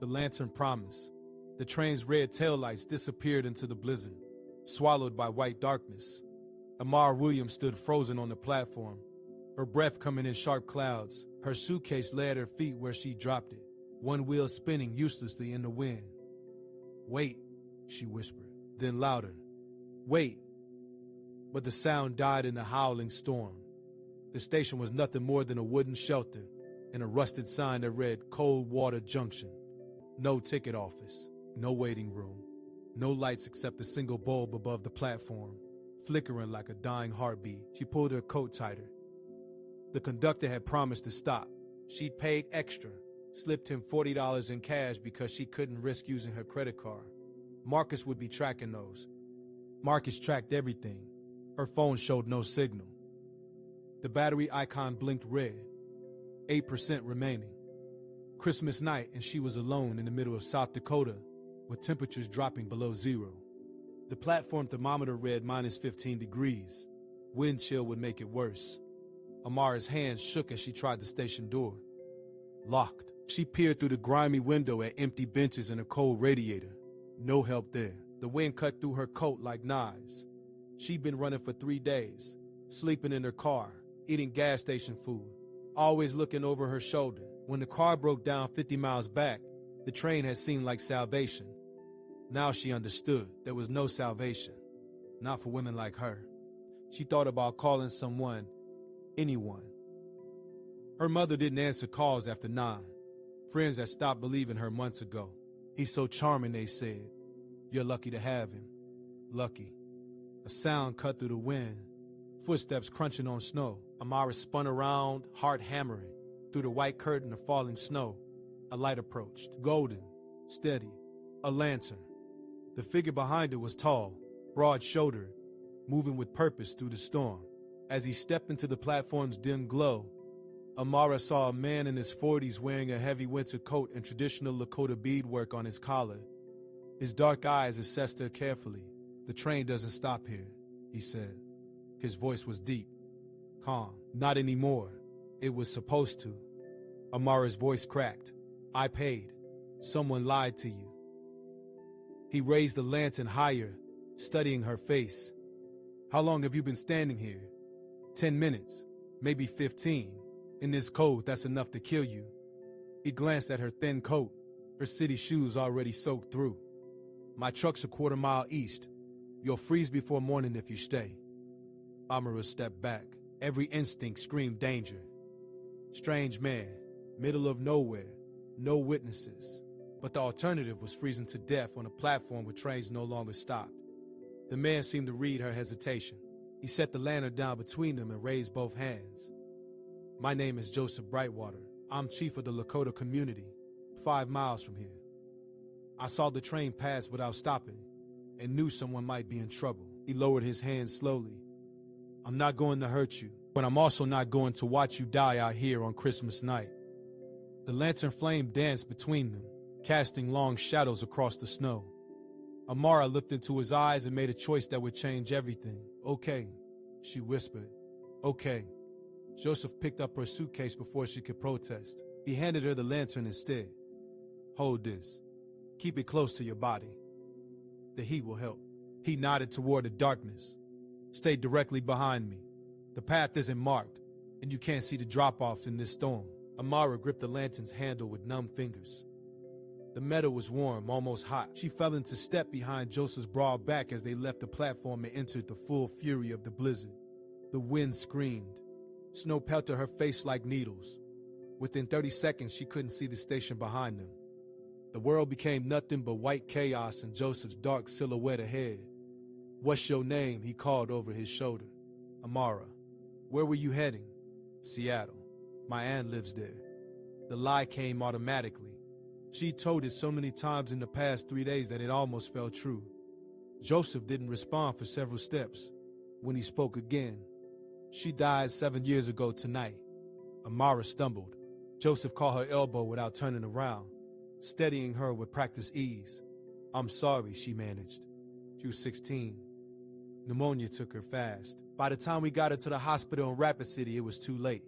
The lantern promised. The train's red taillights disappeared into the blizzard, swallowed by white darkness. Amara Williams stood frozen on the platform, her breath coming in sharp clouds. Her suitcase lay at her feet where she dropped it, one wheel spinning uselessly in the wind. "Wait," she whispered, then louder. "Wait." But the sound died in the howling storm. The station was nothing more than a wooden shelter and a rusted sign that read Cold Water Junction. No ticket office, no waiting room, no lights except a single bulb above the platform, flickering like a dying heartbeat. She pulled her coat tighter. The conductor had promised to stop. She'd paid extra, slipped him $40 in cash because she couldn't risk using her credit card. Marcus would be tracking those. Marcus tracked everything. Her phone showed no signal. The battery icon blinked red. 8% remaining. Christmas night, and she was alone in the middle of South Dakota, with temperatures dropping below zero. The platform thermometer read -15 degrees. Wind chill would make it worse. Amara's hands shook as she tried the station door. Locked. She peered through the grimy window at empty benches and a cold radiator. No help there. The wind cut through her coat like knives. She'd been running for 3 days, sleeping in her car, eating gas station food, always looking over her shoulder. When the car broke down 50 miles back, the train had seemed like salvation. Now she understood there was no salvation, not for women like her. She thought about calling someone, anyone. Her mother didn't answer calls after 9. Friends had stopped believing her months ago. "He's so charming," they said. "You're lucky to have him." Lucky. A sound cut through the wind, footsteps crunching on snow. Amara spun around, heart hammering. Through the white curtain of falling snow, a light approached, golden, steady, a lantern. The figure behind it was tall, broad-shouldered, moving with purpose through the storm. As he stepped into the platform's dim glow, Amara saw a man in his 40s wearing a heavy winter coat and traditional Lakota beadwork on his collar. His dark eyes assessed her carefully. "The train doesn't stop here," he said. His voice was deep, calm. "Not anymore. It was supposed to." Amara's voice cracked. "I paid. Someone lied to you." He raised the lantern higher, studying her face. "How long have you been standing here?" 10 minutes, maybe 15. In this cold, that's enough to kill you." He glanced at her thin coat, her city shoes already soaked through. "My truck's a quarter-mile east. You'll freeze before morning if you stay." Amara stepped back. Every instinct screamed danger. Strange man, middle of nowhere, no witnesses. But the alternative was freezing to death on a platform where trains no longer stopped. The man seemed to read her hesitation. He set the lantern down between them and raised both hands. "My name is Joseph Brightwater. I'm chief of the Lakota community, 5 miles from here. I saw the train pass without stopping and knew someone might be in trouble." He lowered his hands slowly. "I'm not going to hurt you, but I'm also not going to watch you die out here on Christmas night." The lantern flame danced between them, casting long shadows across the snow. Amara looked into his eyes and made a choice that would change everything. "Okay," she whispered. "Okay." Joseph picked up her suitcase before she could protest. He handed her the lantern instead. "Hold this. Keep it close to your body. The heat will help." He nodded toward the darkness. "Stay directly behind me. The path isn't marked, and you can't see the drop-offs in this storm." Amara gripped the lantern's handle with numb fingers. The metal was warm, almost hot. She fell into step behind Joseph's broad back as they left the platform and entered the full fury of the blizzard. The wind screamed. Snow pelted her face like needles. Within 30 seconds, she couldn't see the station behind them. The world became nothing but white chaos and Joseph's dark silhouette ahead. "What's your name?" he called over his shoulder. "Amara." "Where were you heading?" "Seattle. My aunt lives there." The lie came automatically. She told it so many times in the past 3 days that it almost felt true. Joseph didn't respond for several steps. When he spoke again, "She died 7 years ago tonight." Amara stumbled. Joseph caught her elbow without turning around, steadying her with practiced ease. "I'm sorry," she managed. She was 16. Pneumonia took her fast. By the time we got her to the hospital in Rapid City, it was too late.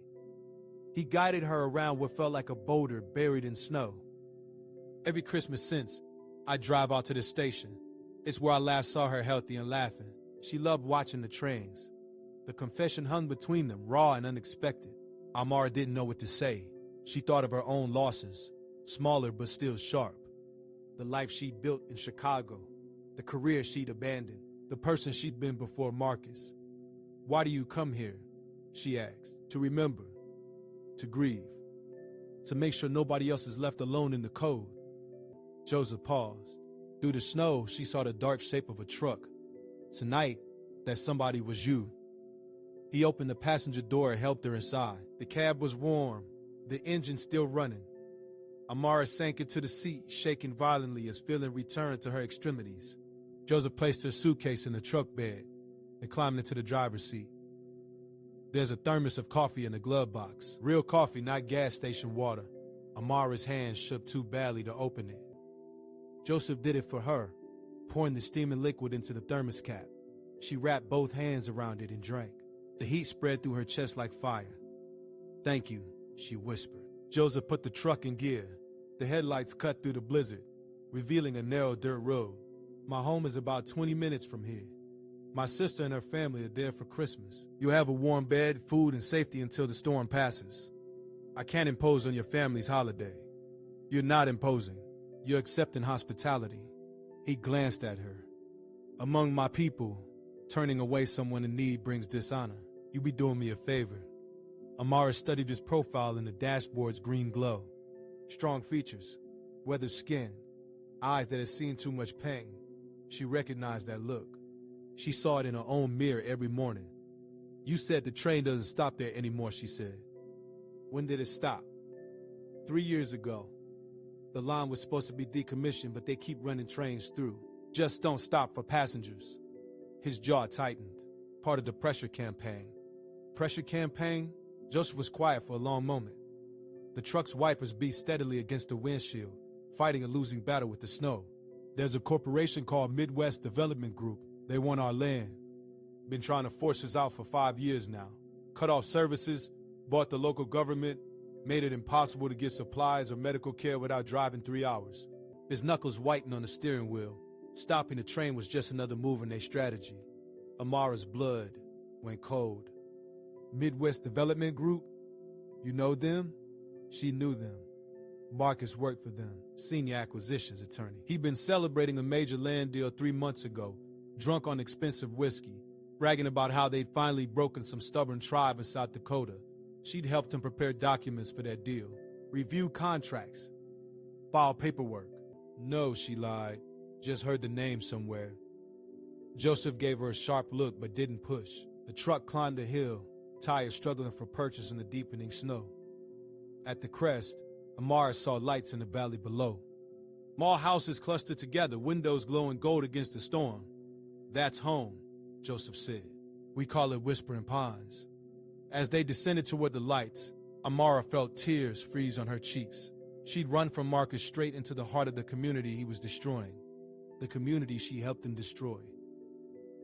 He guided her around what felt like a boulder buried in snow. Every Christmas since, I drive out to the station. It's where I last saw her healthy and laughing. She loved watching the trains. The confession hung between them, raw and unexpected. Amara didn't know what to say. She thought of her own losses, smaller but still sharp. The life she'd built in Chicago, the career she'd abandoned, the person she'd been before Marcus. "Why do you come here?" she asked. "To remember, to grieve, to make sure nobody else is left alone in the cold." Joseph paused. Through the snow, she saw the dark shape of a truck. "Tonight, that somebody was you." He opened the passenger door and helped her inside. The cab was warm, the engine still running. Amara sank into the seat, shaking violently as feeling returned to her extremities. Joseph placed her suitcase in the truck bed and climbed into the driver's seat. There's a thermos of coffee in the glove box. Real coffee, not gas station water. Amara's hand shook too badly to open it. Joseph did it for her, pouring the steaming liquid into the thermos cap. She wrapped both hands around it and drank. The heat spread through her chest like fire. "Thank you," she whispered. Joseph put the truck in gear. The headlights cut through the blizzard, revealing a narrow dirt road. "My home is about 20 minutes from here. My sister and her family are there for Christmas. You'll have a warm bed, food, and safety until the storm passes. I can't impose on your family's holiday." "You're not imposing. You're accepting hospitality." He glanced at her. "Among my people, turning away someone in need brings dishonor. You be doing me a favor." Amara studied his profile in the dashboard's green glow. Strong features, weathered skin, eyes that had seen too much pain. She recognized that look. She saw it in her own mirror every morning. "You said the train doesn't stop there anymore," she said. "When did it stop?" 3 years ago. The line was supposed to be decommissioned, but they keep running trains through. Just don't stop for passengers." His jaw tightened. Part of the pressure campaign. Pressure campaign? Joseph was quiet for a long moment. The truck's wipers beat steadily against the windshield, fighting a losing battle with the snow. "There's a corporation called Midwest Development Group. They want our land. Been trying to force us out for 5 years now. Cut off services, bought the local government, made it impossible to get supplies or medical care without driving 3 hours." His knuckles whitened on the steering wheel. Stopping the train was just another move in their strategy. Amara's blood went cold. "Midwest Development Group? You know them?" She knew them. Marcus worked for them, senior acquisitions attorney. He'd been celebrating a major land deal 3 months ago, drunk on expensive whiskey, bragging about how they'd finally broken some stubborn tribe in South Dakota. She'd helped him prepare documents for that deal, review contracts, file paperwork. "No," she lied, "just heard the name somewhere." Joseph gave her a sharp look but didn't push. The truck climbed the hill, tires struggling for purchase in the deepening snow. At the crest, Amara saw lights in the valley below. Small houses clustered together, windows glowing gold against the storm. "That's home," Joseph said. "We call it Whispering Pines." As they descended toward the lights, Amara felt tears freeze on her cheeks. She'd run from Marcus straight into the heart of the community he was destroying, the community she helped him destroy.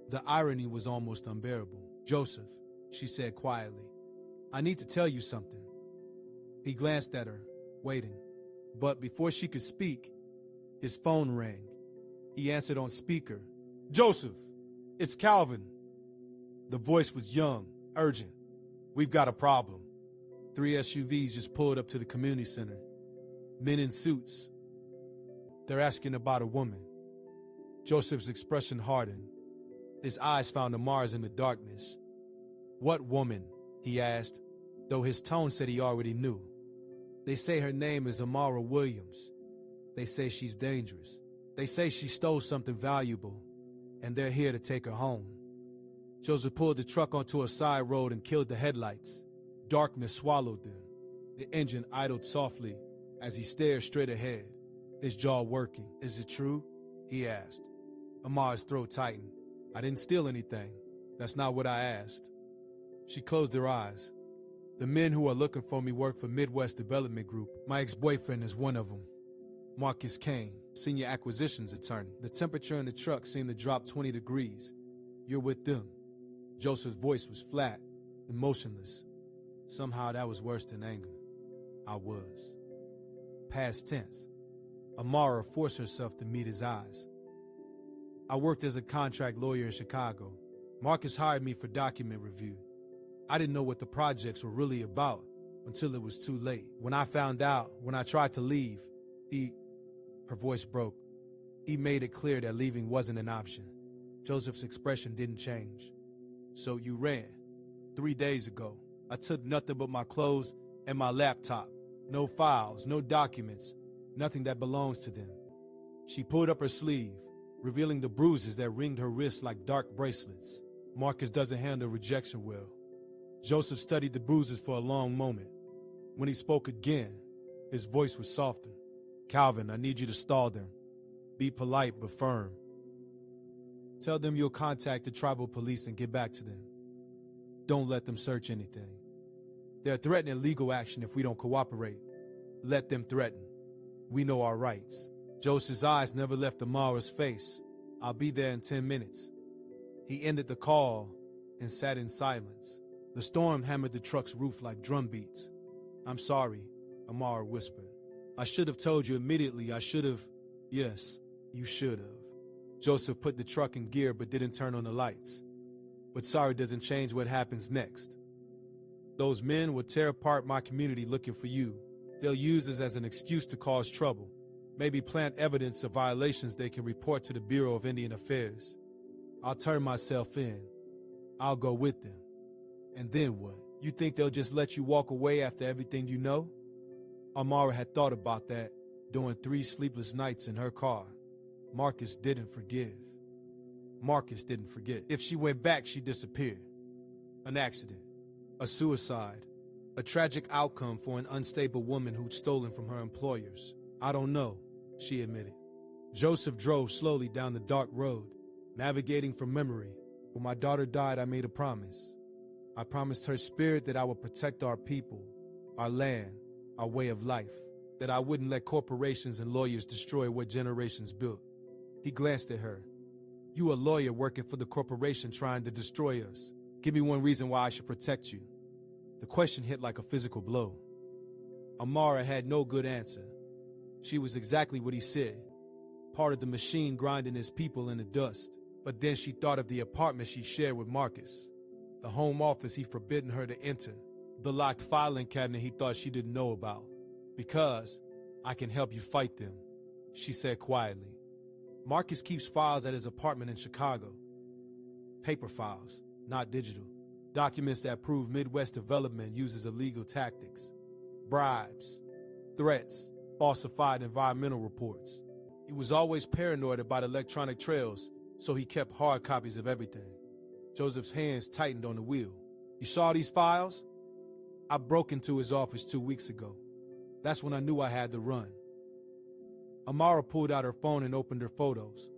The irony was almost unbearable. "Joseph," she said quietly, "I need to tell you something." He glanced at her, waiting. But before she could speak, his phone rang. He answered on speaker. "Joseph, it's Calvin." The voice was young, urgent. "We've got a problem." 3 SUVs just pulled up to the community center. Men in suits. "They're asking about a woman." Joseph's expression hardened. His eyes found Amara's in the darkness. "What woman?" he asked, though his tone said he already knew. "They say her name is Amara Williams. They say she's dangerous. They say she stole something valuable, and they're here to take her home." Joseph pulled the truck onto a side road and killed the headlights. Darkness swallowed them. The engine idled softly as he stared straight ahead, his jaw working. "Is it true?" he asked. Amara's throat tightened. "I didn't steal anything. That's not what I asked." She closed her eyes. "The men who are looking for me work for Midwest Development Group. My ex-boyfriend is one of them. Marcus Kane, senior acquisitions attorney. The temperature in the truck seemed to drop 20 degrees. You're with them." Joseph's voice was flat, emotionless. Somehow that was worse than anger. "I was." Past tense. Amara forced herself to meet his eyes. I worked as a contract lawyer in Chicago. Marcus hired me for document review. I didn't know what the projects were really about until it was too late. When I found out, when I tried to leave, her voice broke. He made it clear that leaving wasn't an option. Joseph's expression didn't change. So you ran. 3 days ago, I took nothing but my clothes and my laptop. No files, no documents, nothing that belongs to them. She pulled up her sleeve, revealing the bruises that ringed her wrists like dark bracelets. Marcus doesn't handle rejection well. Joseph studied the bruises for a long moment. When he spoke again, his voice was softened. Calvin, I need you to stall them. Be polite but firm. Tell them you'll contact the tribal police and get back to them. Don't let them search anything. They're threatening legal action if we don't cooperate. Let them threaten. We know our rights. Joseph's eyes never left Amara's face. I'll be there in 10 minutes. He ended the call and sat in silence. The storm hammered the truck's roof like drum beats. I'm sorry, Amara whispered. I should have told you immediately. I should have. Yes, you should have. Joseph put the truck in gear but didn't turn on the lights. But sorry doesn't change what happens next. Those men will tear apart my community looking for you. They'll use us as an excuse to cause trouble. Maybe plant evidence of violations they can report to the Bureau of Indian Affairs. I'll turn myself in. I'll go with them. And then what? You think they'll just let you walk away after everything you know? Amara had thought about that during 3 sleepless nights in her car. Marcus didn't forgive. Marcus didn't forget. If she went back, she'd disappear. An accident. A suicide. A tragic outcome for an unstable woman who'd stolen from her employers. I don't know, she admitted. Joseph drove slowly down the dark road, navigating from memory. When my daughter died, I made a promise. I promised her spirit that I would protect our people, our land, our way of life, that I wouldn't let corporations and lawyers destroy what generations built. He glanced at her. You a lawyer working for the corporation trying to destroy us. Give me one reason why I should protect you. The question hit like a physical blow. Amara had no good answer. She was exactly what he said, part of the machine grinding his people in the dust. But then she thought of the apartment she shared with Marcus, the home office he'd forbidden her to enter, the locked filing cabinet he thought she didn't know about. Because I can help you fight them, she said quietly. Marcus keeps files at his apartment in Chicago. Paper files, not digital. Documents that prove Midwest development uses illegal tactics, bribes, threats, falsified environmental reports. He was always paranoid about electronic trails, so he kept hard copies of everything. Joseph's hands tightened on the wheel. You saw these files? I broke into his office 2 weeks ago. That's when I knew I had to run. Amara pulled out her phone and opened her photos.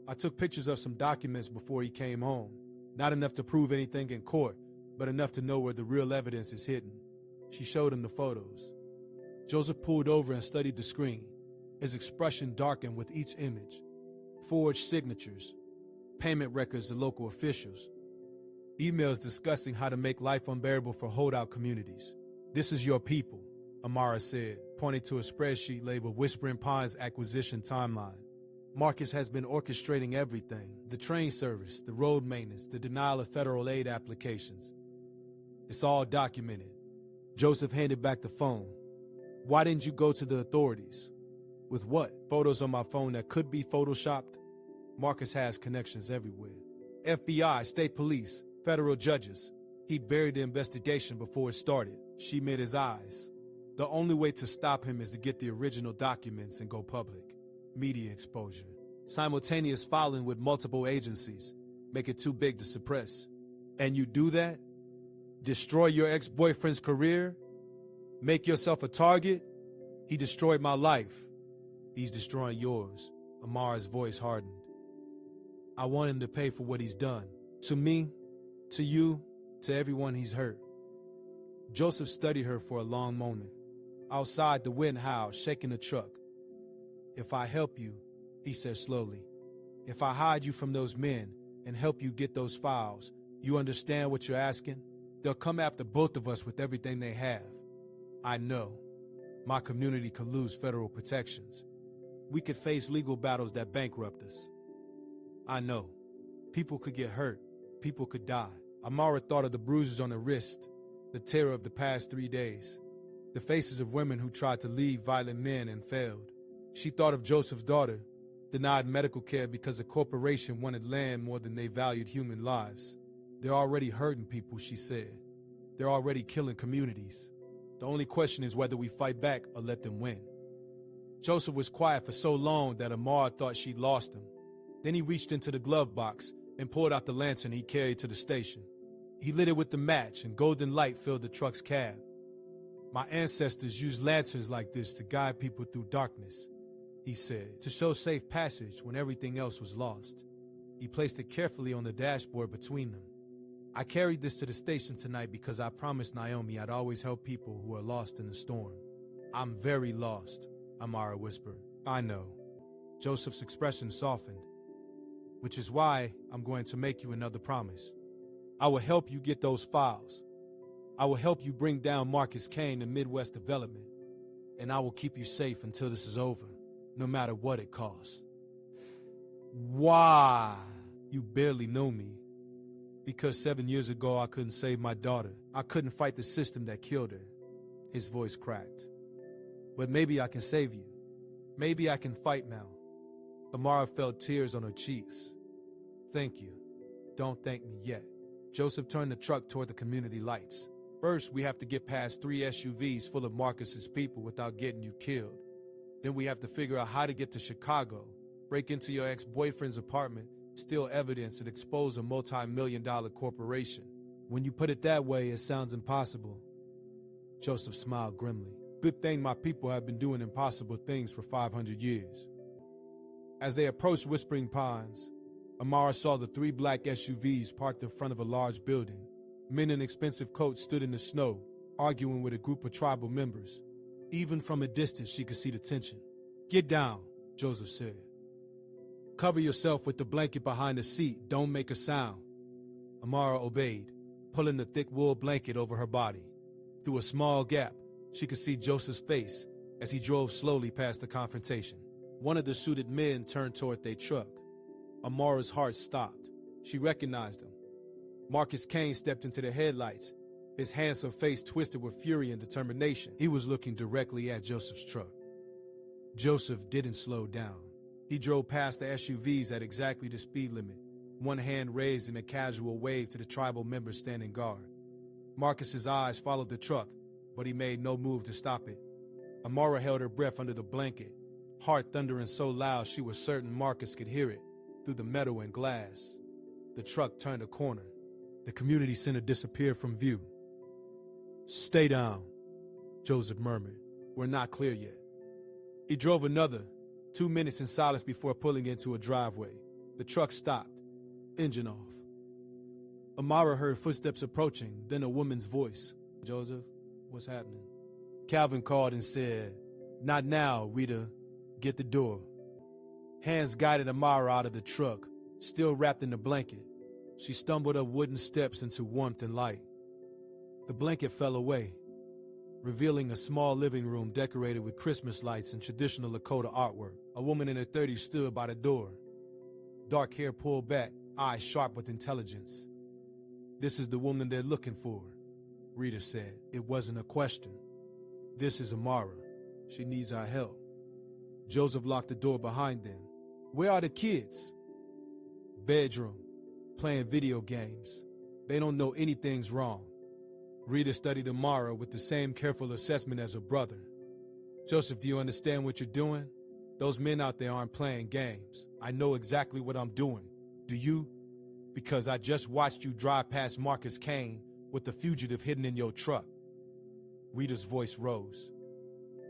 I took pictures of some documents before he came home. Not enough to prove anything in court, but enough to know where the real evidence is hidden. She showed him the photos. Joseph pulled over and studied the screen. His expression darkened with each image. Forged signatures, payment records to local officials, emails discussing how to make life unbearable for holdout communities. This is your people, Amara said, pointing to a spreadsheet labeled Whispering Pines Acquisition Timeline. Marcus has been orchestrating everything, the train service, the road maintenance, the denial of federal aid applications. It's all documented. Joseph handed back the phone. Why didn't you go to the authorities? With what? Photos on my phone that could be photoshopped? Marcus has connections everywhere. FBI, state police, federal judges. He buried the investigation before it started. She met his eyes. The only way to stop him is to get the original documents and go public. Media exposure. Simultaneous filing with multiple agencies. Make it too big to suppress. And you do that? Destroy your ex-boyfriend's career? Make yourself a target? He destroyed my life. He's destroying yours. Amara's voice hardened. I want him to pay for what he's done. To me, to you, to everyone he's hurt. Joseph studied her for a long moment. Outside, the wind howled, shaking the truck. If I help you, he said slowly, if I hide you from those men and help you get those files, you understand what you're asking? They'll come after both of us with everything they have. I know. My community could lose federal protections. We could face legal battles that bankrupt us. I know. People could get hurt. People could die. Amara thought of the bruises on her wrist, the terror of the past 3 days, the faces of women who tried to leave violent men and failed. She thought of Joseph's daughter, denied medical care because a corporation wanted land more than they valued human lives. They're already hurting people, she said. They're already killing communities. The only question is whether we fight back or let them win. Joseph was quiet for so long that Amara thought she'd lost him. Then he reached into the glove box and pulled out the lantern he carried to the station. He lit it with the match, and golden light filled the truck's cab. My ancestors used lanterns like this to guide people through darkness, he said, to show safe passage when everything else was lost. He placed it carefully on the dashboard between them. I carried this to the station tonight because I promised Naomi I'd always help people who are lost in the storm. I'm very lost, Amara whispered. I know. Joseph's expression softened. Which is why I'm going to make you another promise. I will help you get those files. I will help you bring down Marcus Kane and Midwest Development. And I will keep you safe until this is over, no matter what it costs. Why? You barely know me. Because 7 years ago I couldn't save my daughter. I couldn't fight the system that killed her. His voice cracked. But maybe I can save you. Maybe I can fight now. Amara felt tears on her cheeks. Thank you. Don't thank me yet. Joseph turned the truck toward the community lights. First, we have to get past 3 SUVs full of Marcus's people without getting you killed. Then we have to figure out how to get to Chicago, break into your ex-boyfriend's apartment, steal evidence, and expose a multi-million-dollar corporation. When you put it that way, it sounds impossible. Joseph smiled grimly. Good thing my people have been doing impossible things for 500 years. As they approached Whispering Pines, Amara saw the 3 black SUVs parked in front of a large building. Men in expensive coats stood in the snow, arguing with a group of tribal members. Even from a distance, she could see the tension. Get down, Joseph said. Cover yourself with the blanket behind the seat. Don't make a sound. Amara obeyed, pulling the thick wool blanket over her body. Through a small gap, she could see Joseph's face as he drove slowly past the confrontation. One of the suited men turned toward their truck. Amara's heart stopped. She recognized him. Marcus Kane stepped into the headlights, his handsome face twisted with fury and determination. He was looking directly at Joseph's truck. Joseph didn't slow down. He drove past the SUVs at exactly the speed limit, one hand raised in a casual wave to the tribal members standing guard. Marcus's eyes followed the truck, but he made no move to stop it. Amara held her breath under the blanket, heart thundering so loud she was certain Marcus could hear it through the metal and glass. The truck turned a corner. The community center disappeared from view. Stay down, Joseph murmured. We're not clear yet. He drove another 2 minutes in silence before pulling into a driveway. The truck stopped, engine off. Amara heard footsteps approaching, then a woman's voice. Joseph, what's happening? Calvin called and said, Not now, Rita. Get the door. Hands guided Amara out of the truck, still wrapped in the blanket. She stumbled up wooden steps into warmth and light. The blanket fell away, revealing a small living room decorated with Christmas lights and traditional Lakota artwork. A woman in her 30s stood by the door, dark hair pulled back, eyes sharp with intelligence. This is the woman they're looking for, Rita said. It wasn't a question. This is Amara. She needs our help. Joseph locked the door behind them. Where are the kids? Bedroom, playing video games. They don't know anything's wrong. Rita studied Amara with the same careful assessment as her brother. Joseph, do you understand what you're doing? Those men out there aren't playing games. I know exactly what I'm doing. Do you? Because I just watched you drive past Marcus Kane with the fugitive hidden in your truck. Rita's voice rose.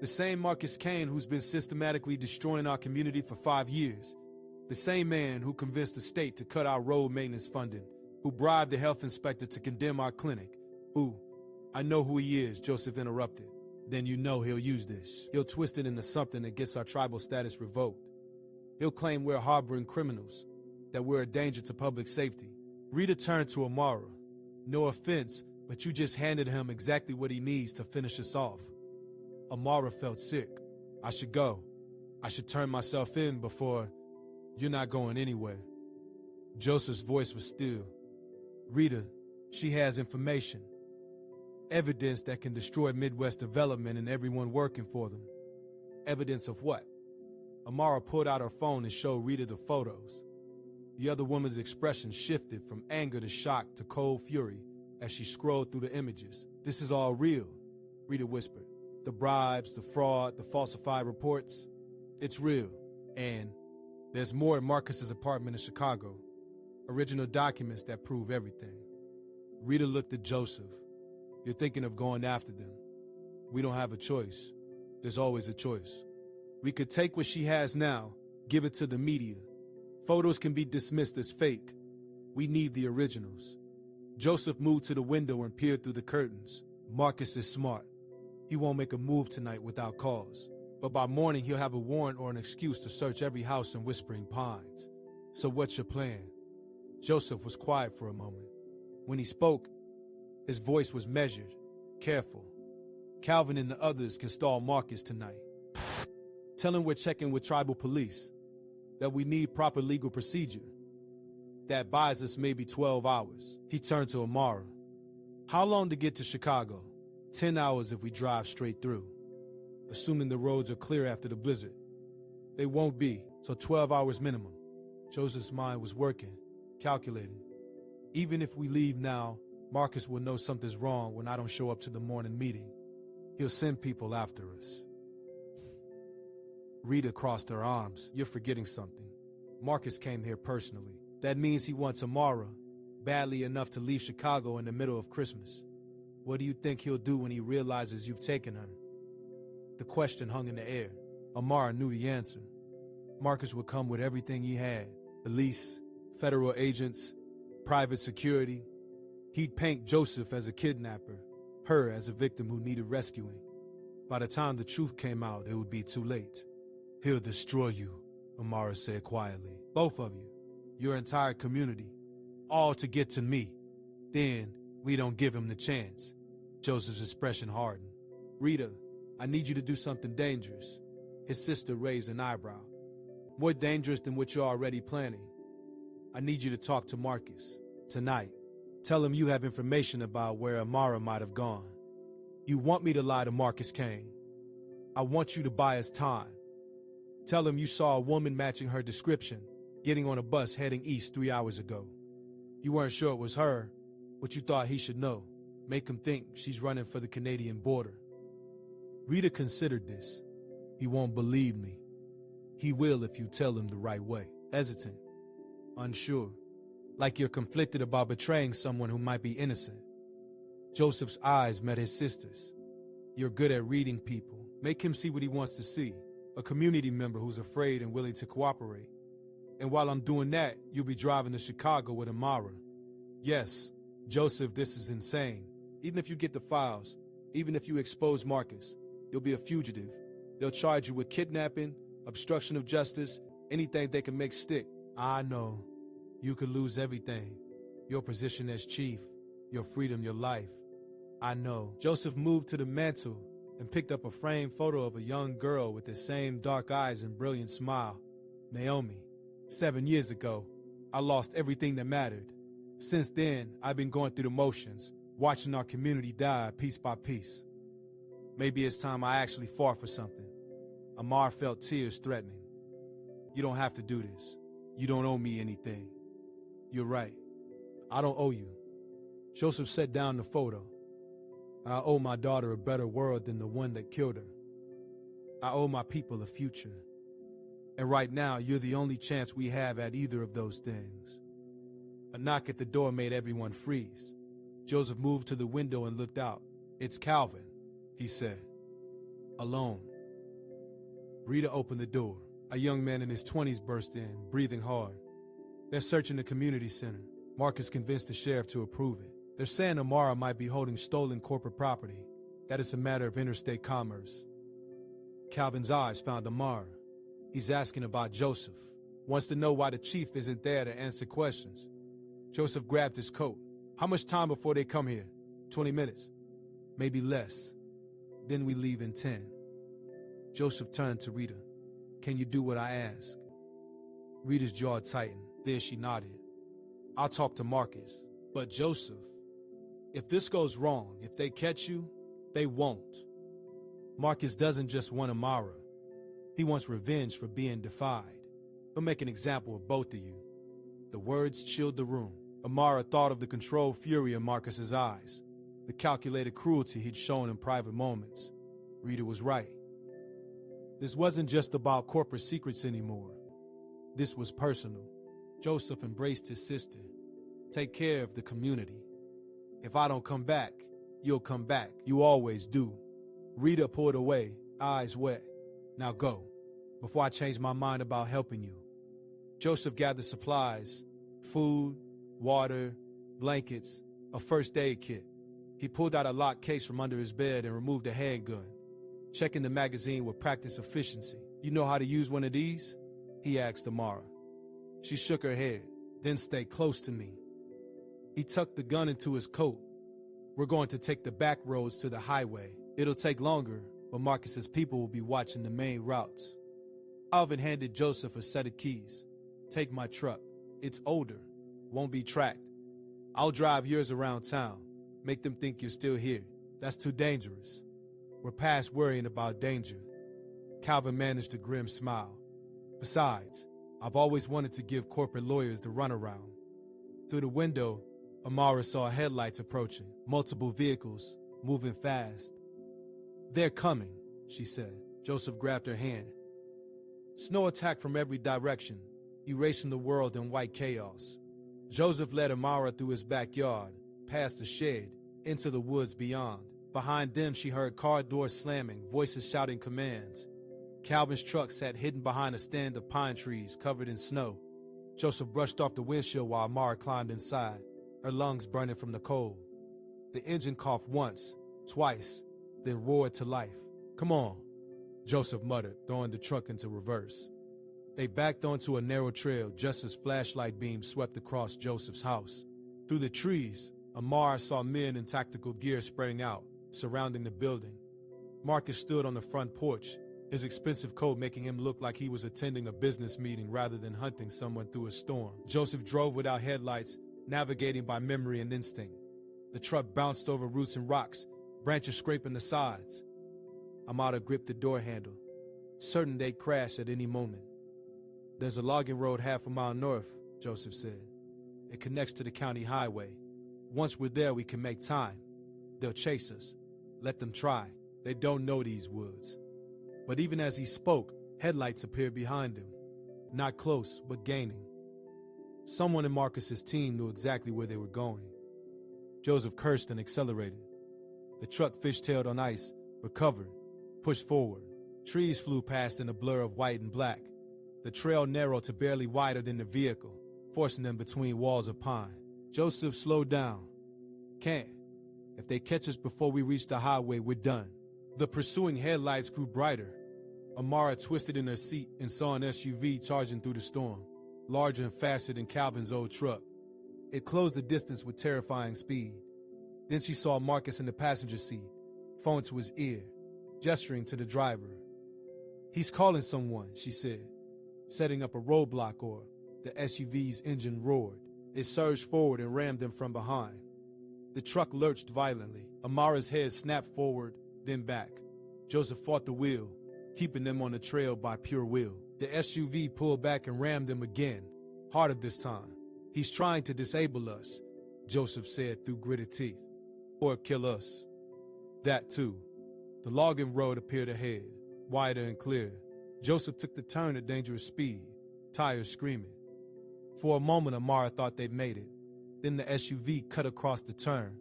The same Marcus Kane who's been systematically destroying our community for 5 years. The same man who convinced the state to cut our road maintenance funding, who bribed the health inspector to condemn our clinic, I know who he is, Joseph interrupted. Then you know he'll use this. He'll twist it into something that gets our tribal status revoked. He'll claim we're harboring criminals, that we're a danger to public safety. Rita turned to Amara. No offense, but you just handed him exactly what he needs to finish us off. Amara felt sick. I should go. I should turn myself in before... You're not going anywhere. Joseph's voice was still. Rita, she has information. Evidence that can destroy Midwest development and everyone working for them. Evidence of what? Amara pulled out her phone and showed Rita the photos. The other woman's expression shifted from anger to shock to cold fury as she scrolled through the images. This is all real, Rita whispered. The bribes, the fraud, the falsified reports. It's real. And there's more at Marcus's apartment in Chicago. Original documents that prove everything. Rita looked at Joseph. You're thinking of going after them. We don't have a choice. There's always a choice. We could take what she has now, give it to the media. Photos can be dismissed as fake. We need the originals. Joseph moved to the window and peered through the curtains. Marcus is smart. He won't make a move tonight without cause. But by morning, he'll have a warrant or an excuse to search every house in Whispering Pines. So what's your plan? Joseph was quiet for a moment. When he spoke, his voice was measured, careful. Calvin and the others can stall Marcus tonight. Tell him we're checking with tribal police, that we need proper legal procedure. That buys us maybe 12 hours. He turned to Amara. How long to get to Chicago? 10 hours if we drive straight through. Assuming the roads are clear after the blizzard. They won't be, so 12 hours minimum. Joseph's mind was working, calculating. Even if we leave now, Marcus will know something's wrong when I don't show up to the morning meeting. He'll send people after us. Rita crossed her arms. You're forgetting something. Marcus came here personally. That means he wants Amara badly enough to leave Chicago in the middle of Christmas. What do you think he'll do when he realizes you've taken her? The question hung in the air. Amara knew the answer. Marcus would come with everything he had. Police, federal agents, private security. He'd paint Joseph as a kidnapper, her as a victim who needed rescuing. By the time the truth came out, it would be too late. He'll destroy you, Amara said quietly. Both of you, your entire community, all to get to me. Then we don't give him the chance. Joseph's expression hardened. Rita, I need you to do something dangerous. His sister raised an eyebrow. More dangerous than what you're already planning. I need you to talk to Marcus tonight. Tell him you have information about where Amara might have gone. You want me to lie to Marcus Kane. I want you to buy us time. Tell him you saw a woman matching her description, getting on a bus heading east 3 hours ago. You weren't sure it was her, but you thought he should know. Make him think she's running for the Canadian border. Rita considered this. He won't believe me. He will if you tell him the right way. Hesitant, unsure, like you're conflicted about betraying someone who might be innocent. Joseph's eyes met his sister's. You're good at reading people. Make him see what he wants to see. A community member who's afraid and willing to cooperate. And while I'm doing that, you'll be driving to Chicago with Amara. Yes, Joseph, this is insane. Even if you get the files, even if you expose Marcus, you'll be a fugitive. They'll charge you with kidnapping, obstruction of justice, anything they can make stick. I know. You could lose everything. Your position as chief, your freedom, your life. I know. Joseph moved to the mantel and picked up a framed photo of a young girl with the same dark eyes and brilliant smile. Naomi. 7 years ago, I lost everything that mattered. Since then, I've been going through the motions, watching our community die piece by piece. Maybe it's time I actually fought for something. Amar felt tears threatening. You don't have to do this. You don't owe me anything. You're right. I don't owe you. Joseph set down the photo. I owe my daughter a better world than the one that killed her. I owe my people a future. And right now, you're the only chance we have at either of those things. A knock at the door made everyone freeze. Joseph moved to the window and looked out. It's Calvin, he said. Alone. Rita opened the door. A young man in his 20s burst in, breathing hard. They're searching the community center. Marcus convinced the sheriff to approve it. They're saying Amara might be holding stolen corporate property, that it's a matter of interstate commerce. Calvin's eyes found Amara. He's asking about Joseph. Wants to know why the chief isn't there to answer questions. Joseph grabbed his coat. How much time before they come here? 20 minutes. Maybe less. Then we leave in 10. Joseph turned to Rita. Can you do what I ask? Rita's jaw tightened. Then she nodded. I'll talk to Marcus. But Joseph, if this goes wrong, if they catch you, they won't. Marcus doesn't just want Amara. He wants revenge for being defied. He'll make an example of both of you. The words chilled the room. Amara thought of the controlled fury in Marcus's eyes, the calculated cruelty he'd shown in private moments. Rita was right. This wasn't just about corporate secrets anymore. This was personal. Joseph embraced his sister. Take care of the community. If I don't come back, you'll come back. You always do. Rita pulled away, eyes wet. Now go, before I change my mind about helping you. Joseph gathered supplies, food, water, blankets, a first aid kit. He pulled out a locked case from under his bed and removed a handgun, checking the magazine with practiced efficiency. You know how to use one of these? He asked Amara. She shook her head. Then stay close to me. He tucked the gun into his coat. We're going to take the back roads to the highway. It'll take longer, but Marcus's people will be watching the main routes. Alvin handed Joseph a set of keys. Take my truck. It's older. Won't be tracked. I'll drive yours around town. Make them think you're still here. That's too dangerous. We're past worrying about danger. Calvin managed a grim smile. Besides, I've always wanted to give corporate lawyers the runaround. Through the window, Amara saw headlights approaching, multiple vehicles, moving fast. They're coming, she said. Joseph grabbed her hand. Snow attacked from every direction, erasing the world in white chaos. Joseph led Amara through his backyard, past the shed, into the woods beyond. Behind them, she heard car doors slamming, voices shouting commands. Calvin's truck sat hidden behind a stand of pine trees covered in snow. Joseph brushed off the windshield while Amara climbed inside, her lungs burning from the cold. The engine coughed once, twice, then roared to life. Come on, Joseph muttered, throwing the truck into reverse. They backed onto a narrow trail just as flashlight beams swept across Joseph's house. Through the trees, Amara saw men in tactical gear spreading out, surrounding the building. Marcus stood on the front porch, his expensive coat making him look like he was attending a business meeting rather than hunting someone through a storm. Joseph drove without headlights, navigating by memory and instinct. The truck bounced over roots and rocks, branches scraping the sides. Amara gripped the door handle, certain they'd crash at any moment. There's a logging road half a mile north, Joseph said. It connects to the county highway. Once we're there, we can make time. They'll chase us. Let them try. They don't know these woods. But even as he spoke, headlights appeared behind him. Not close, but gaining. Someone in Marcus's team knew exactly where they were going. Joseph cursed and accelerated. The truck fishtailed on ice, recovered, pushed forward. Trees flew past in a blur of white and black. The trail narrowed to barely wider than the vehicle, forcing them between walls of pine. Joseph slowed down. Can't. If they catch us before we reach the highway, we're done. The pursuing headlights grew brighter. Amara twisted in her seat and saw an SUV charging through the storm, larger and faster than Calvin's old truck. It closed the distance with terrifying speed. Then she saw Marcus in the passenger seat, phone to his ear, gesturing to the driver. He's calling someone, she said, setting up a roadblock or the SUV's engine roared. It surged forward and rammed them from behind. The truck lurched violently. Amara's head snapped forward, then back. Joseph fought the wheel, keeping them on the trail by pure will. The SUV pulled back and rammed them again, harder this time. He's trying to disable us, Joseph said through gritted teeth. Or kill us. That too. The logging road appeared ahead, wider and clearer. Joseph took the turn at dangerous speed, tires screaming. For a moment, Amara thought they'd made it. Then the SUV cut across the turn,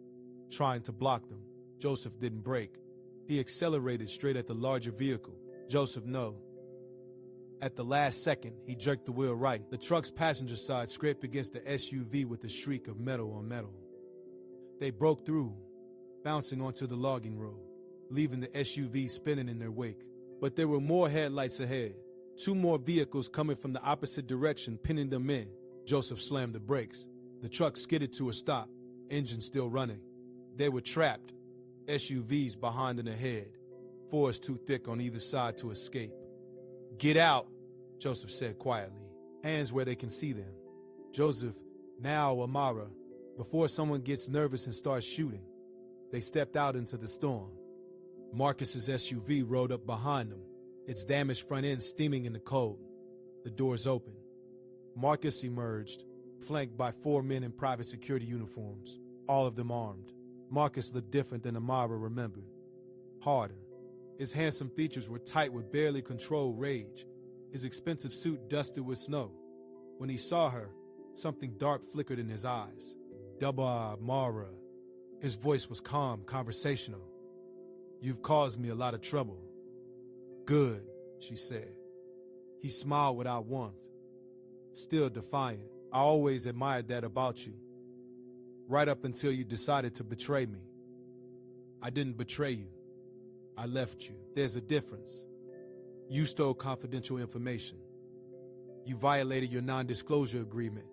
trying to block them. Joseph didn't brake. He accelerated straight at the larger vehicle. Joseph, no. At the last second, he jerked the wheel right. The truck's passenger side scraped against the SUV with a shriek of metal on metal. They broke through, bouncing onto the logging road, leaving the SUV spinning in their wake. But there were more headlights ahead, 2 more vehicles coming from the opposite direction, pinning them in. Joseph slammed the brakes. The truck skidded to a stop, engine still running. They were trapped, SUVs behind and ahead, forest too thick on either side to escape. Get out, Joseph said quietly, hands where they can see them. Joseph, now Amara, before someone gets nervous and starts shooting. They stepped out into the storm. Marcus's SUV rode up behind them, its damaged front end steaming in the cold. The doors opened. Marcus emerged, flanked by 4 men in private security uniforms, all of them armed. Marcus looked different than Amara remembered. Harder. His handsome features were tight with barely controlled rage, his expensive suit dusted with snow. When he saw her, something dark flickered in his eyes. Daba Amara. His voice was calm, conversational. You've caused me a lot of trouble. Good, she said. He smiled without warmth. Still defiant. I always admired that about you. Right up until you decided to betray me. I didn't betray you. I left you. There's a difference. You stole confidential information. You violated your non-disclosure agreement.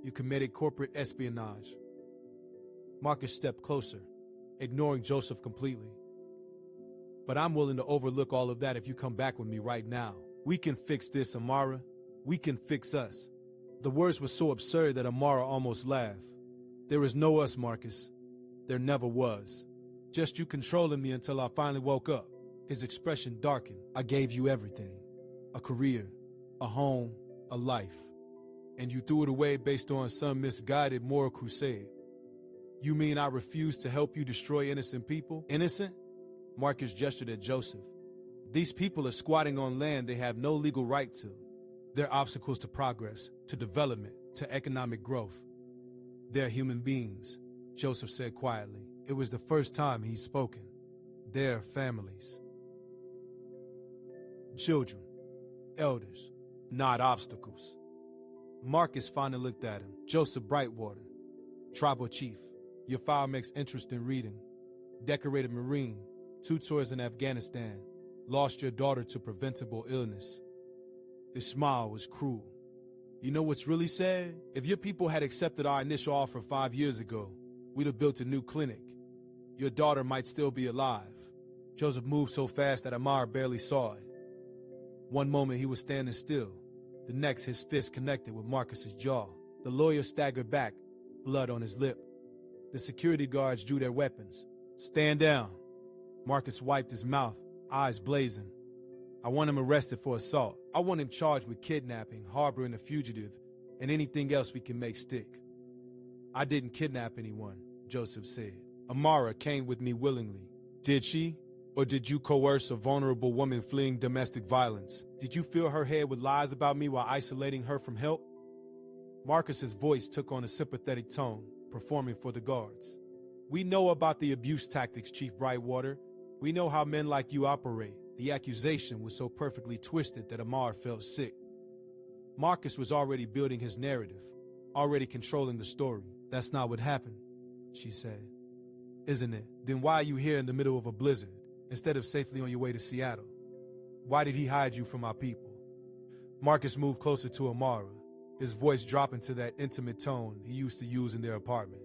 You committed corporate espionage. Marcus stepped closer, ignoring Joseph completely. But I'm willing to overlook all of that if you come back with me right now. We can fix this, Amara. We can fix us. The words were so absurd that Amara almost laughed. There is no us, Marcus. There never was. Just you controlling me until I finally woke up. His expression darkened. I gave you everything. A career, a home, a life. And you threw it away based on some misguided moral crusade. You mean I refused to help you destroy innocent people? Innocent? Marcus gestured at Joseph. These people are squatting on land they have no legal right to. They're obstacles to progress, to development, to economic growth. They're human beings, Joseph said quietly. It was the first time he'd spoken. They're families. Children, elders, not obstacles. Marcus finally looked at him. Joseph Brightwater, Tribal Chief. Your file makes interesting reading. Decorated Marine, 2 tours in Afghanistan. Lost your daughter to preventable illness. His smile was cruel. You know what's really sad? If your people had accepted our initial offer 5 years ago, we'd have built a new clinic. Your daughter might still be alive. Joseph moved so fast that Amara barely saw it. One moment he was standing still. The next, his fist connected with Marcus's jaw. The lawyer staggered back, blood on his lip. The security guards drew their weapons. Stand down. Marcus wiped his mouth, eyes blazing. I want him arrested for assault. I want him charged with kidnapping, harboring a fugitive, and anything else we can make stick. I didn't kidnap anyone, Joseph said. Amara came with me willingly. Did she? Or did you coerce a vulnerable woman fleeing domestic violence? Did you fill her head with lies about me while isolating her from help? Marcus's voice took on a sympathetic tone, performing for the guards. We know about the abuse tactics, Chief Brightwater. We know how men like you operate. The accusation was so perfectly twisted that Amara felt sick. Marcus was already building his narrative, already controlling the story. That's not what happened, she said. Isn't it? Then why are you here in the middle of a blizzard, instead of safely on your way to Seattle? Why did he hide you from our people? Marcus moved closer to Amara, his voice dropping to that intimate tone he used to use in their apartment.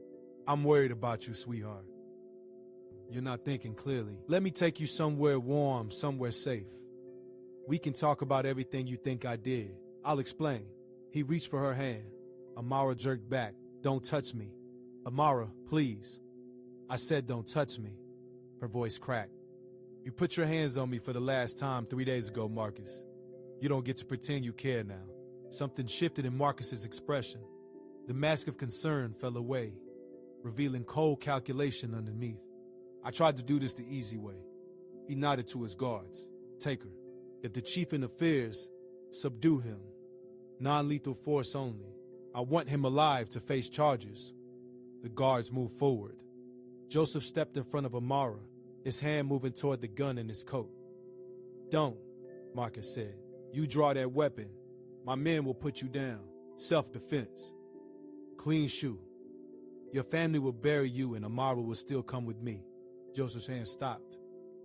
I'm worried about you, sweetheart. You're not thinking clearly. Let me take you somewhere warm, somewhere safe. We can talk about everything you think I did. I'll explain. He reached for her hand. Amara jerked back. Don't touch me. Amara, please. I said don't touch me. Her voice cracked. You put your hands on me for the last time 3 days ago, Marcus. You don't get to pretend you care now. Something shifted in Marcus's expression. The mask of concern fell away, revealing cold calculation underneath. I tried to do this the easy way. He nodded to his guards. Take her. If the chief interferes, subdue him. Non-lethal force only. I want him alive to face charges. The guards moved forward. Joseph stepped in front of Amara, his hand moving toward the gun in his coat. Don't, Marcus said. You draw that weapon. My men will put you down. Self-defense. Clean shoe. Your family will bury you and Amara will still come with me. Joseph's hand stopped.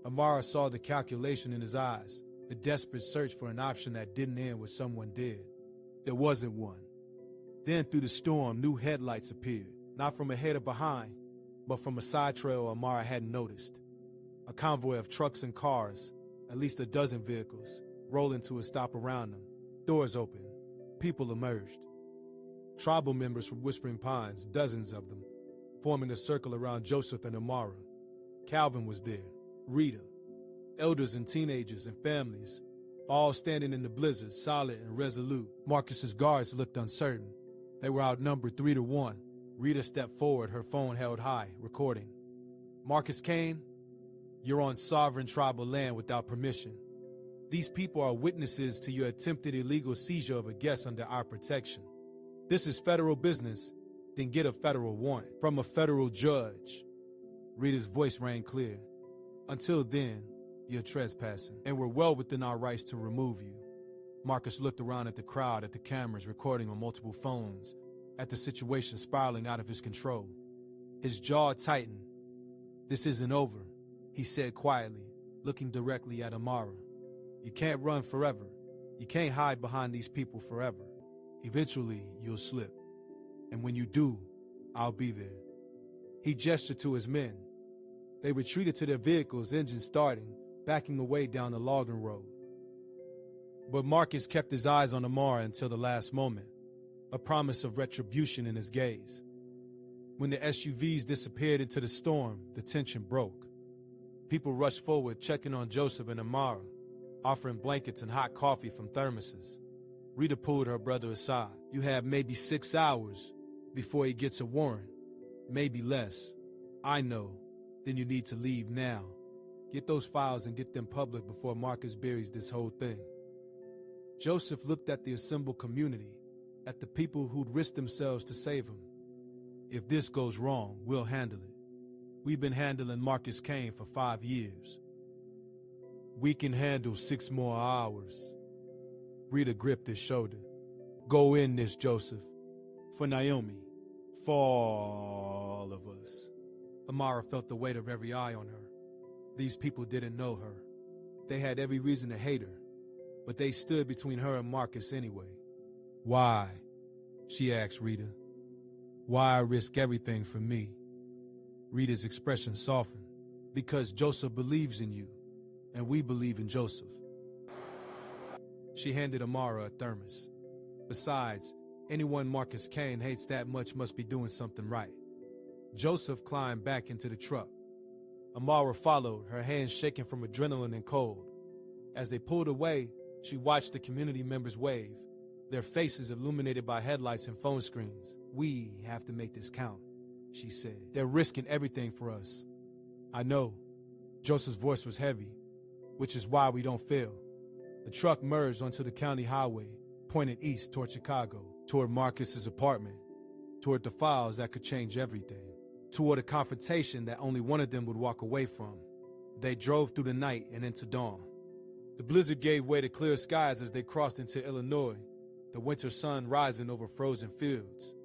Amara saw the calculation in his eyes, the desperate search for an option that didn't end with someone dead. There wasn't one. Then through the storm, new headlights appeared, not from ahead or behind, but from a side trail Amara hadn't noticed. A convoy of trucks and cars, at least a dozen vehicles, rolling to a stop around them. Doors open. People emerged. Tribal members from Whispering Pines, dozens of them, forming a circle around Joseph and Amara. Calvin was there, Rita, elders and teenagers and families, all standing in the blizzard, solid and resolute. Marcus's guards looked uncertain. They were outnumbered 3-1. Rita stepped forward, her phone held high, recording. Marcus Kane, you're on sovereign tribal land without permission. These people are witnesses to your attempted illegal seizure of a guest under our protection. This is federal business, then get a federal warrant from a federal judge. Rita's voice rang clear. Until then, you're trespassing, and we're well within our rights to remove you. Marcus looked around at the crowd, at the cameras recording on multiple phones, at the situation spiraling out of his control. His jaw tightened. This isn't over, he said quietly, looking directly at Amara. You can't run forever. You can't hide behind these people forever. Eventually, you'll slip. And when you do, I'll be there. He gestured to his men. They retreated to their vehicles, engines starting, backing away down the logging road. But Marcus kept his eyes on Amara until the last moment, a promise of retribution in his gaze. When the SUVs disappeared into the storm, the tension broke. People rushed forward, checking on Joseph and Amara, offering blankets and hot coffee from thermoses. Rita pulled her brother aside. You have maybe 6 hours before he gets a warrant, maybe less. I know. Then you need to leave now. Get those files and get them public before Marcus buries this whole thing. Joseph looked at the assembled community, at the people who'd risked themselves to save him. If this goes wrong, we'll handle it. We've been handling Marcus Kane for 5 years. We can handle 6 more hours. Rita gripped his shoulder. Go in this, Joseph. For Naomi. For all of us. Amara felt the weight of every eye on her. These people didn't know her. They had every reason to hate her, but they stood between her and Marcus anyway. Why? She asked Rita. Why risk everything for me? Rita's expression softened. Because Joseph believes in you, and we believe in Joseph. She handed Amara a thermos. Besides, anyone Marcus Kane hates that much must be doing something right. Joseph climbed back into the truck. Amara followed, her hands shaking from adrenaline and cold. As they pulled away, she watched the community members wave, their faces illuminated by headlights and phone screens. We have to make this count, she said. They're risking everything for us. I know. Joseph's voice was heavy, which is why we don't fail. The truck merged onto the county highway, pointed east toward Chicago, toward Marcus's apartment, toward the files that could change everything, toward a confrontation that only one of them would walk away from. They drove through the night and into dawn. The blizzard gave way to clear skies as they crossed into Illinois, the winter sun rising over frozen fields.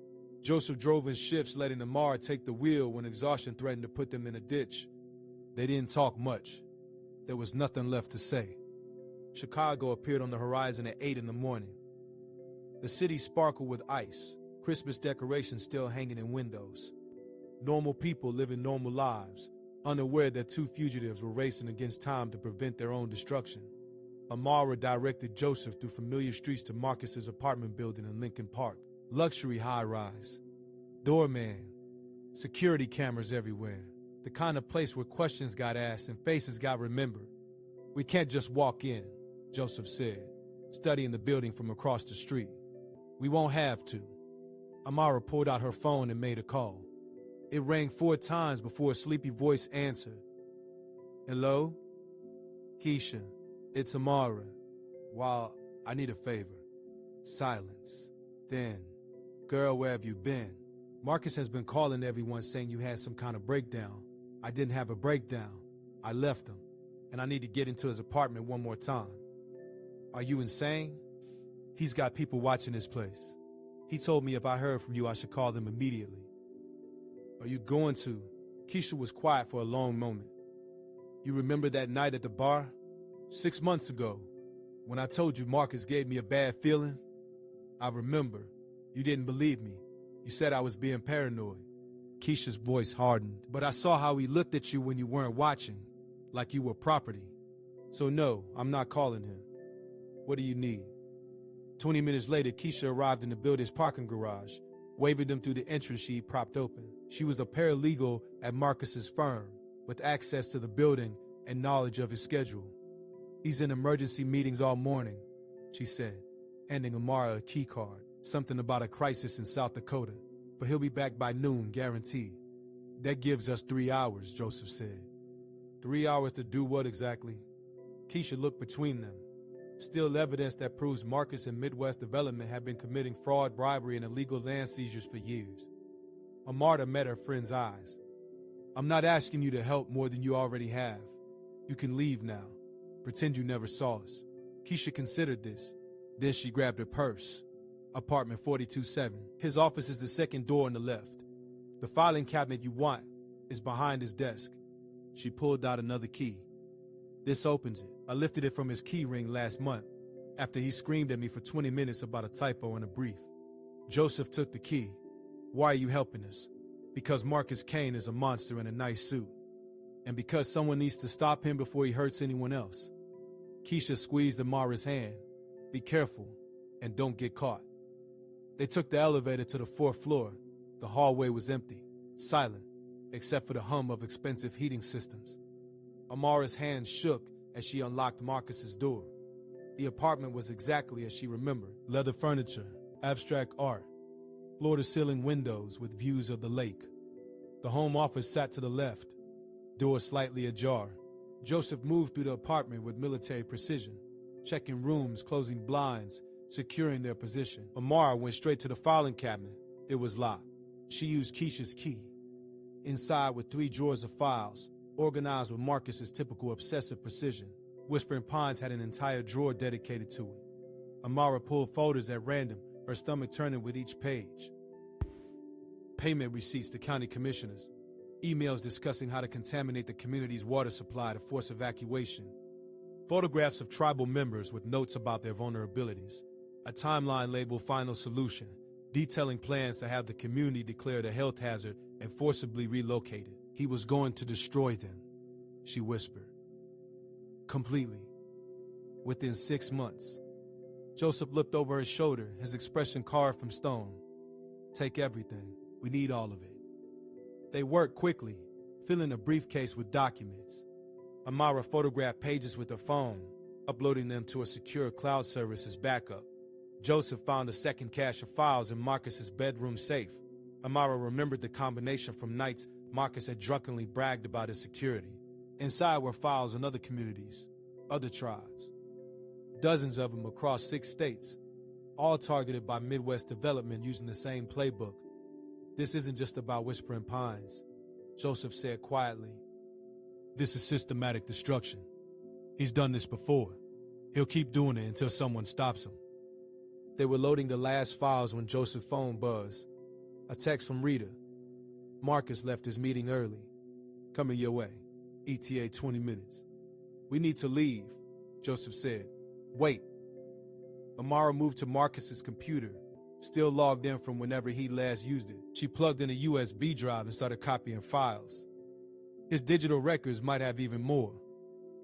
Joseph drove in shifts, letting Amara take the wheel when exhaustion threatened to put them in a ditch. They didn't talk much. There was nothing left to say. Chicago appeared on the horizon at 8 in the morning. The city sparkled with ice, Christmas decorations still hanging in windows. Normal people living normal lives, unaware that 2 fugitives were racing against time to prevent their own destruction. Amara directed Joseph through familiar streets to Marcus's apartment building in Lincoln Park. Luxury high-rise. Doorman. Security cameras everywhere. The kind of place where questions got asked and faces got remembered. We can't just walk in, Joseph said, studying the building from across the street. We won't have to. Amara pulled out her phone and made a call. It rang 4 times before a sleepy voice answered. Hello? Keisha, it's Amara. While I need a favor. Silence. Then, girl, where have you been? Marcus has been calling everyone saying you had some kind of breakdown. I didn't have a breakdown. I left him, and I need to get into his apartment one more time. Are you insane? He's got people watching his place. He told me if I heard from you, I should call them immediately. Are you going to? Keisha was quiet for a long moment. You remember that night at the bar? 6 months ago, when I told you Marcus gave me a bad feeling? I remember. You didn't believe me. You said I was being paranoid. Keisha's voice hardened. But I saw how he looked at you when you weren't watching, like you were property. So no, I'm not calling him. What do you need? 20 minutes later, Keisha arrived in the building's parking garage, waving them through the entrance she propped open. She was a paralegal at Marcus's firm, with access to the building and knowledge of his schedule. He's in emergency meetings all morning, she said, handing Amara a key card. Something about a crisis in South Dakota, but he'll be back by noon, guaranteed. That gives us 3 hours, Joseph said. 3 hours to do what exactly? Keisha looked between them. Still evidence that proves Marcus and Midwest Development have been committing fraud, bribery, and illegal land seizures for years. Amara met her friend's eyes. I'm not asking you to help more than you already have. You can leave now. Pretend you never saw us. Keisha considered this. Then she grabbed her purse. Apartment 427. His office is the second door on the left. The filing cabinet you want is behind his desk. She pulled out another key. This opens it. I lifted it from his key ring last month after he screamed at me for 20 minutes about a typo in a brief. Joseph took the key. Why are you helping us? Because Marcus Kane is a monster in a nice suit. And because someone needs to stop him before he hurts anyone else. Keisha squeezed Amara's hand. Be careful and don't get caught. They took the elevator to the 4th floor. The hallway was empty, silent, except for the hum of expensive heating systems. Amara's hand shook as she unlocked Marcus's door. The apartment was exactly as she remembered. Leather furniture, abstract art, floor-to-ceiling windows with views of the lake. The home office sat to the left, door slightly ajar. Joseph moved through the apartment with military precision, checking rooms, closing blinds, securing their position. Amara went straight to the filing cabinet. It was locked. She used Keisha's key. Inside were 3 drawers of files, organized with Marcus's typical obsessive precision. Whispering Pines had an entire drawer dedicated to it. Amara pulled folders at random, her stomach turning with each page. Payment receipts to county commissioners. Emails discussing how to contaminate the community's water supply to force evacuation. Photographs of tribal members with notes about their vulnerabilities. A timeline labeled Final Solution, detailing plans to have the community declared a health hazard and forcibly relocated. He was going to destroy them, she whispered. Completely. Within 6 months. Joseph looked over his shoulder, his expression carved from stone. Take everything. We need all of it. They worked quickly, filling a briefcase with documents. Amara photographed pages with her phone, uploading them to a secure cloud service as backup. Joseph found a second cache of files in Marcus's bedroom safe. Amara remembered the combination from nights Marcus had drunkenly bragged about his security. Inside were files in other communities, other tribes. Dozens of them across 6 states, all targeted by Midwest Development using the same playbook. This isn't just about Whispering Pines, Joseph said quietly. This is systematic destruction. He's done this before. He'll keep doing it until someone stops him. They were loading the last files when Joseph's phone buzzed. A text from Rita. Marcus left his meeting early. Coming your way. ETA 20 minutes. We need to leave, Joseph said. Wait. Amara moved to Marcus's computer, still logged in from whenever he last used it. She plugged in a USB drive and started copying files. His digital records might have even more.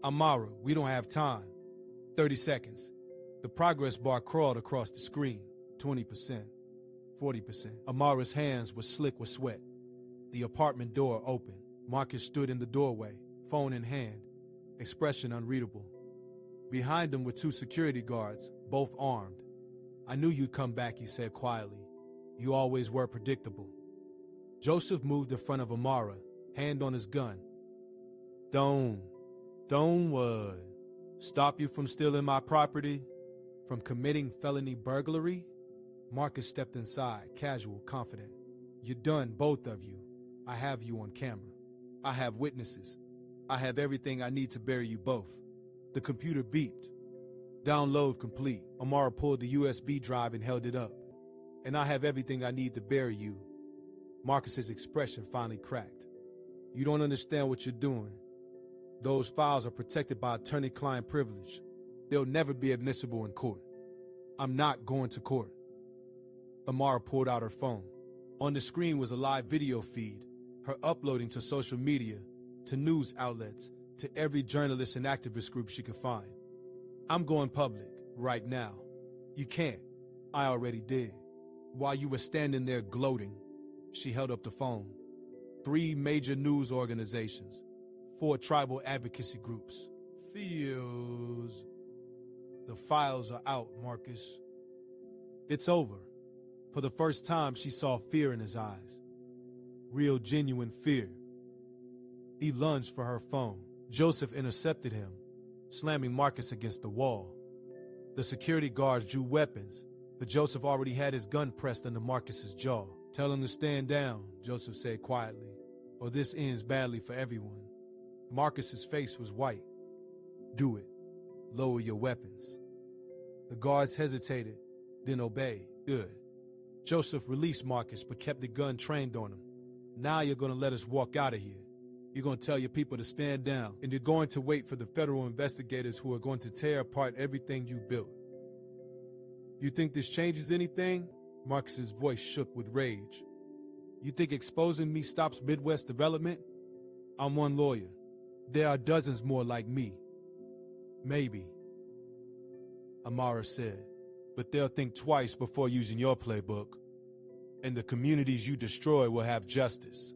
Amara, we don't have time. 30 seconds. The progress bar crawled across the screen. 20%. 40%. Amara's hands were slick with sweat. The apartment door opened. Marcus stood in the doorway, phone in hand, expression unreadable. Behind him were 2 security guards, both armed. I knew you'd come back, he said quietly. You always were predictable. Joseph moved in front of Amara, hand on his gun. Don't what? Stop you from stealing my property? From committing felony burglary? Marcus stepped inside, casual, confident. You're done, both of you. I have you on camera. I have witnesses. I have everything I need to bury you both. The computer beeped. Download complete. Amara pulled the USB drive and held it up. And I have everything I need to bury you. Marcus's expression finally cracked. You don't understand what you're doing. Those files are protected by attorney-client privilege. They'll never be admissible in court. I'm not going to court. Amara pulled out her phone. On the screen was a live video feed, her uploading to social media, to news outlets, to every journalist and activist group she could find. I'm going public. Right now. You can't. I already did. While you were standing there gloating, she held up the phone. 3 major news organizations, 4 tribal advocacy groups. Feels. The files are out, Marcus. It's over. For the first time, she saw fear in his eyes. Real, genuine fear. He lunged for her phone. Joseph intercepted him, slamming Marcus against the wall. The security guards drew weapons, but Joseph already had his gun pressed under Marcus's jaw. Tell him to stand down, Joseph said quietly, or this ends badly for everyone. Marcus's face was white. Do it. Lower your weapons. The guards hesitated, then obeyed. Good. Joseph released Marcus but kept the gun trained on him. Now you're going to let us walk out of here. You're going to tell your people to stand down, and you're going to wait for the federal investigators who are going to tear apart everything you've built. You think this changes anything? Marcus's voice shook with rage. You think exposing me stops Midwest development? I'm one lawyer. There are dozens more like me. Maybe, Amara said, but they'll think twice before using your playbook, and the communities you destroy will have justice.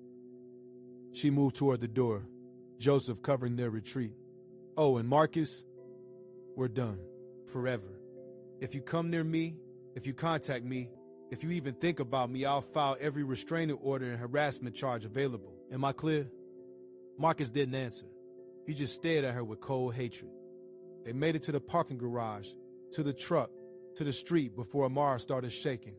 She moved toward the door, Joseph covering their retreat. Oh, and Marcus, we're done. Forever. If you come near me, if you contact me, if you even think about me, I'll file every restraining order and harassment charge available. Am I clear? Marcus didn't answer. He just stared at her with cold hatred. They made it to the parking garage, to the truck, to the street before Amara started shaking.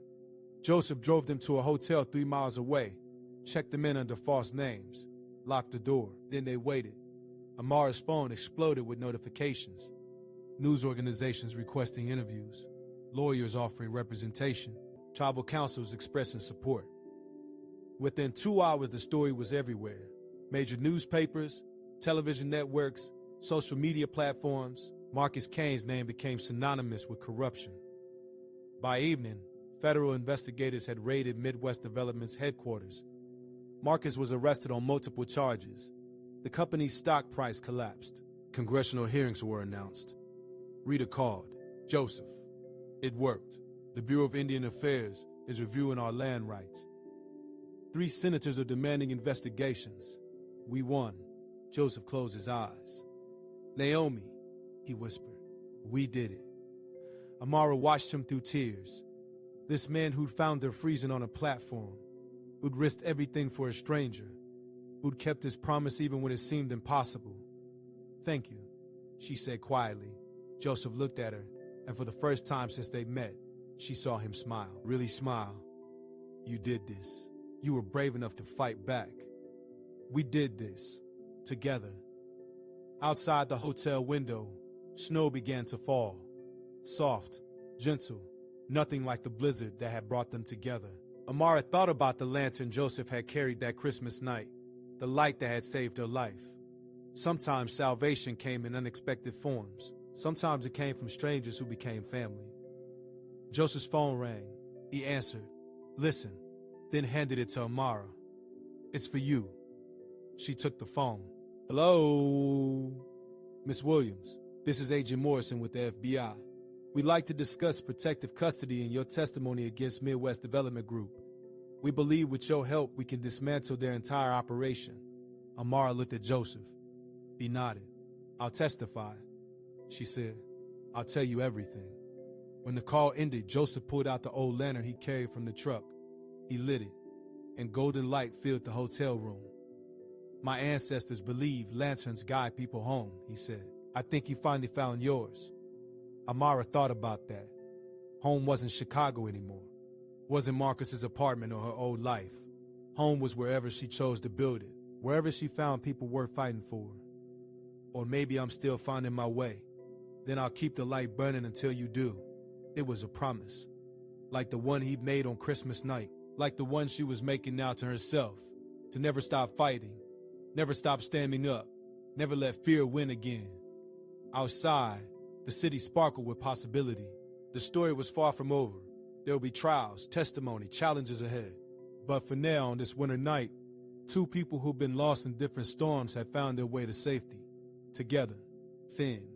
Joseph drove them to a hotel 3 miles away, checked them in under false names, locked the door. Then they waited. Amara's phone exploded with notifications. News organizations requesting interviews, lawyers offering representation, tribal councils expressing support. Within 2 hours, the story was everywhere. Major newspapers, television networks, social media platforms. Marcus Kane's name became synonymous with corruption. By evening, federal investigators had raided Midwest Development's headquarters. Marcus was arrested on multiple charges. The company's stock price collapsed. Congressional hearings were announced. Rita called. Joseph. It worked. The Bureau of Indian Affairs is reviewing our land rights. 3 senators are demanding investigations. We won. Joseph closed his eyes. Naomi, he whispered. We did it. Amara watched him through tears. This man who'd found her freezing on a platform, who'd risked everything for a stranger, who'd kept his promise even when it seemed impossible. Thank you, she said quietly. Joseph looked at her, and for the first time since they met, she saw him smile. Really smile. You did this. You were brave enough to fight back. We did this. Together. Outside the hotel window, snow began to fall. Soft, gentle, nothing like the blizzard that had brought them together. Amara thought about the lantern Joseph had carried that Christmas night, the light that had saved her life. Sometimes salvation came in unexpected forms. Sometimes it came from strangers who became family. Joseph's phone rang. He answered, listened, then handed it to Amara. It's for you. She took the phone. Hello? Miss Williams, this is Agent Morrison with the FBI. We'd like to discuss protective custody and your testimony against Midwest Development Group. We believe with your help we can dismantle their entire operation. Amara looked at Joseph. He nodded. I'll testify, she said. I'll tell you everything. When the call ended, Joseph pulled out the old lantern he carried from the truck. He lit it, and golden light filled the hotel room. My ancestors believed lanterns guide people home, he said. I think you finally found yours. Amara thought about that. Home wasn't Chicago anymore. Wasn't Marcus's apartment or her old life. Home was wherever she chose to build it, wherever she found people worth fighting for. Or maybe I'm still finding my way. Then I'll keep the light burning until you do. It was a promise. Like the one he'd made on Christmas night. Like the one she was making now to herself. To never stop fighting. Never stop standing up. Never let fear win again. Outside, the city sparkled with possibility. The story was far from over. There would be trials, testimony, challenges ahead. But for now, on this winter night, 2 people who'd been lost in different storms had found their way to safety. Together, thin,